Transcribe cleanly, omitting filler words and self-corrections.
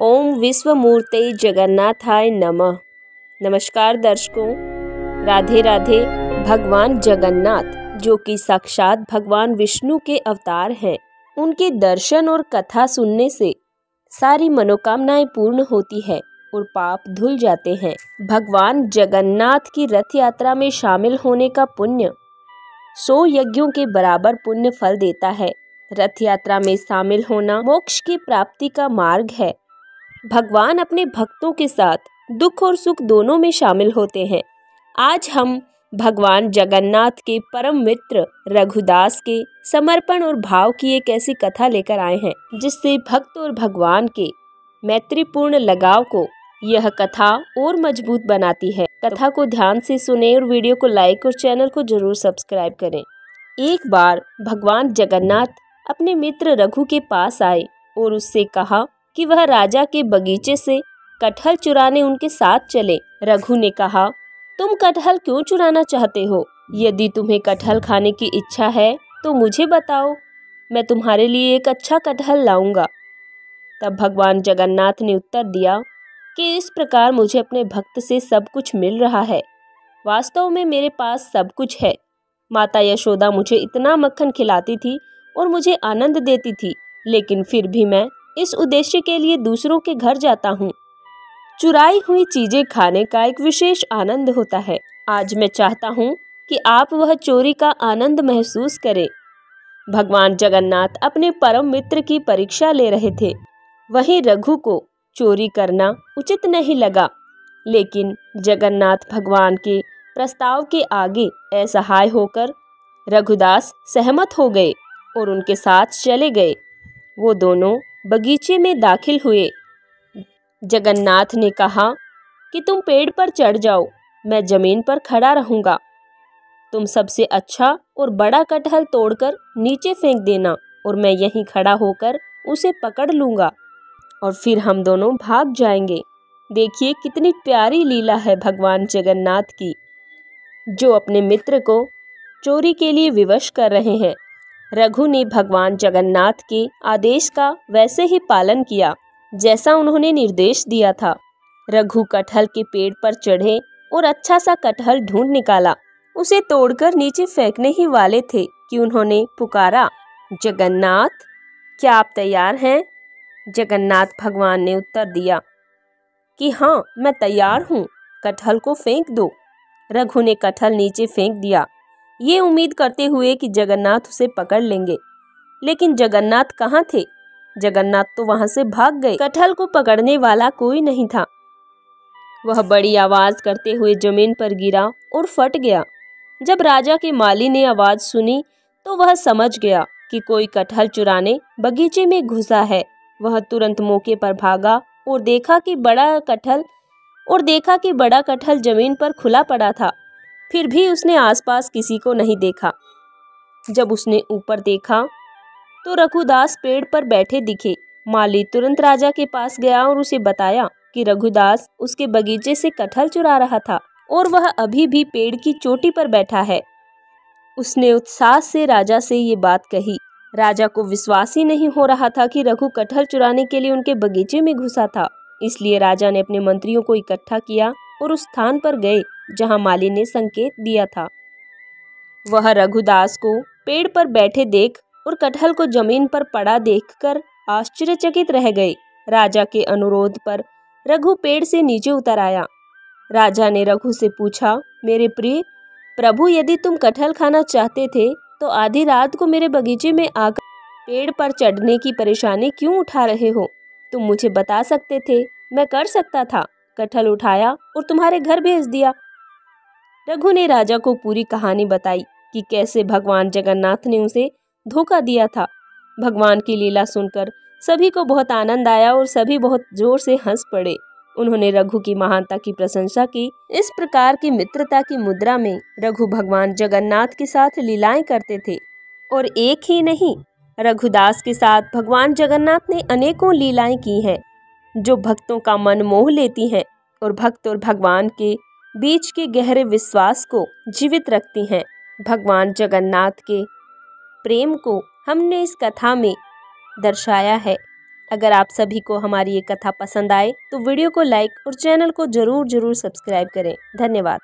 ओम विश्वमूर्ते जगन्नाथाय नमः। नमस्कार दर्शकों, राधे राधे। भगवान जगन्नाथ जो कि साक्षात भगवान विष्णु के अवतार हैं, उनके दर्शन और कथा सुनने से सारी मनोकामनाएं पूर्ण होती है और पाप धुल जाते हैं। भगवान जगन्नाथ की रथ यात्रा में शामिल होने का पुण्य 100 यज्ञों के बराबर पुण्य फल देता है। रथ यात्रा में शामिल होना मोक्ष की प्राप्ति का मार्ग है। भगवान अपने भक्तों के साथ दुख और सुख दोनों में शामिल होते हैं। आज हम भगवान जगन्नाथ के परम मित्र रघुदास के समर्पण और भाव की एक ऐसी कथा लेकर आए हैं, जिससे भक्त और भगवान के मैत्रीपूर्ण लगाव को यह कथा और मजबूत बनाती है। कथा को ध्यान से सुने और वीडियो को लाइक और चैनल को जरूर सब्सक्राइब करें। एक बार भगवान जगन्नाथ अपने मित्र रघु के पास आए और उससे कहा कि वह राजा के बगीचे से कटहल चुराने उनके साथ चले। रघु ने कहा, तुम कटहल क्यों चुराना चाहते हो? यदि तुम्हें कटहल खाने की इच्छा है तो मुझे बताओ, मैं तुम्हारे लिए एक अच्छा कटहल लाऊंगा। तब भगवान जगन्नाथ ने उत्तर दिया कि इस प्रकार मुझे अपने भक्त से सब कुछ मिल रहा है। वास्तव में मेरे पास सब कुछ है। माता यशोदा मुझे इतना मक्खन खिलाती थी और मुझे आनंद देती थी, लेकिन फिर भी मैं इस उद्देश्य के लिए दूसरों के घर जाता हूँ। चुराई हुई चीजें खाने का एक विशेष आनंद होता है। आज मैं चाहता हूँ कि आप वह चोरी का आनंद महसूस करें। भगवान जगन्नाथ अपने परम मित्र की परीक्षा ले रहे थे। वहीं रघु को चोरी करना उचित नहीं लगा, लेकिन जगन्नाथ भगवान के प्रस्ताव के आगे असहाय होकर रघुदास सहमत हो गए और उनके साथ चले गए। वो दोनों बगीचे में दाखिल हुए। जगन्नाथ ने कहा कि तुम पेड़ पर चढ़ जाओ, मैं जमीन पर खड़ा रहूंगा। तुम सबसे अच्छा और बड़ा कटहल तोड़कर नीचे फेंक देना और मैं यहीं खड़ा होकर उसे पकड़ लूंगा और फिर हम दोनों भाग जाएंगे। देखिए कितनी प्यारी लीला है भगवान जगन्नाथ की, जो अपने मित्र को चोरी के लिए विवश कर रहे हैं। रघु ने भगवान जगन्नाथ के आदेश का वैसे ही पालन किया जैसा उन्होंने निर्देश दिया था। रघु कटहल के पेड़ पर चढ़े और अच्छा सा कटहल ढूंढ निकाला। उसे तोड़कर नीचे फेंकने ही वाले थे कि उन्होंने पुकारा, जगन्नाथ, क्या आप तैयार हैं? जगन्नाथ भगवान ने उत्तर दिया कि हाँ, मैं तैयार हूँ, कटहल को फेंक दो। रघु ने कटहल नीचे फेंक दिया, ये उम्मीद करते हुए कि जगन्नाथ उसे पकड़ लेंगे, लेकिन जगन्नाथ कहाँ थे? जगन्नाथ तो वहां से भाग गए। कटहल को पकड़ने वाला कोई नहीं था। वह बड़ी आवाज करते हुए जमीन पर गिरा और फट गया। जब राजा के माली ने आवाज सुनी तो वह समझ गया कि कोई कटहल चुराने बगीचे में घुसा है। वह तुरंत मौके पर भागा और देखा कि बड़ा कटहल जमीन पर खुला पड़ा था। फिर भी उसने आसपास किसी को नहीं देखा। जब उसने ऊपर देखा तो रघुदास पेड़ पर बैठे दिखे। माली तुरंत राजा के पास गया और उसे बताया कि रघुदास उसके बगीचे से कटहल चुरा रहा था और वह अभी भी पेड़ की चोटी पर बैठा है। उसने उत्साह से राजा से ये बात कही। राजा को विश्वास ही नहीं हो रहा था कि रघु कटहल चुराने के लिए उनके बगीचे में घुसा था। इसलिए राजा ने अपने मंत्रियों को इकट्ठा किया और उस स्थान पर गए जहां माली ने संकेत दिया था। वह रघुदास को पेड़ पर बैठे देख और कटहल को जमीन पर पड़ा देखकर आश्चर्यचकित रह गए। राजा के अनुरोध पर रघु पेड़ से नीचे उतर आया। राजा ने रघु से पूछा, मेरे प्रिय प्रभु, यदि तुम कटहल खाना चाहते थे तो आधी रात को मेरे बगीचे में आकर पेड़ पर चढ़ने की परेशानी क्यों उठा रहे हो? तुम मुझे बता सकते थे, मैं कर सकता था। कटहल उठाया और तुम्हारे घर भेज दिया। रघु ने राजा को पूरी कहानी बताई कि कैसे भगवान जगन्नाथ ने उसे धोखा दिया था। भगवान की लीला सुनकर सभी को बहुत आनंद आया और सभी बहुत जोर से हंस पड़े। उन्होंने रघु की महानता की प्रशंसा की। इस प्रकार की मित्रता की मुद्रा में रघु भगवान जगन्नाथ के साथ लीलाएं करते थे, और एक ही नहीं, रघुदास के साथ भगवान जगन्नाथ ने अनेकों लीलाएं की हैं, जो भक्तों का मन मोह लेती हैं और भक्त और भगवान के बीच के गहरे विश्वास को जीवित रखती हैं। भगवान जगन्नाथ के प्रेम को हमने इस कथा में दर्शाया है अगर आप सभी को हमारी ये कथा पसंद आए तो वीडियो को लाइक और चैनल को जरूर सब्सक्राइब करें। धन्यवाद।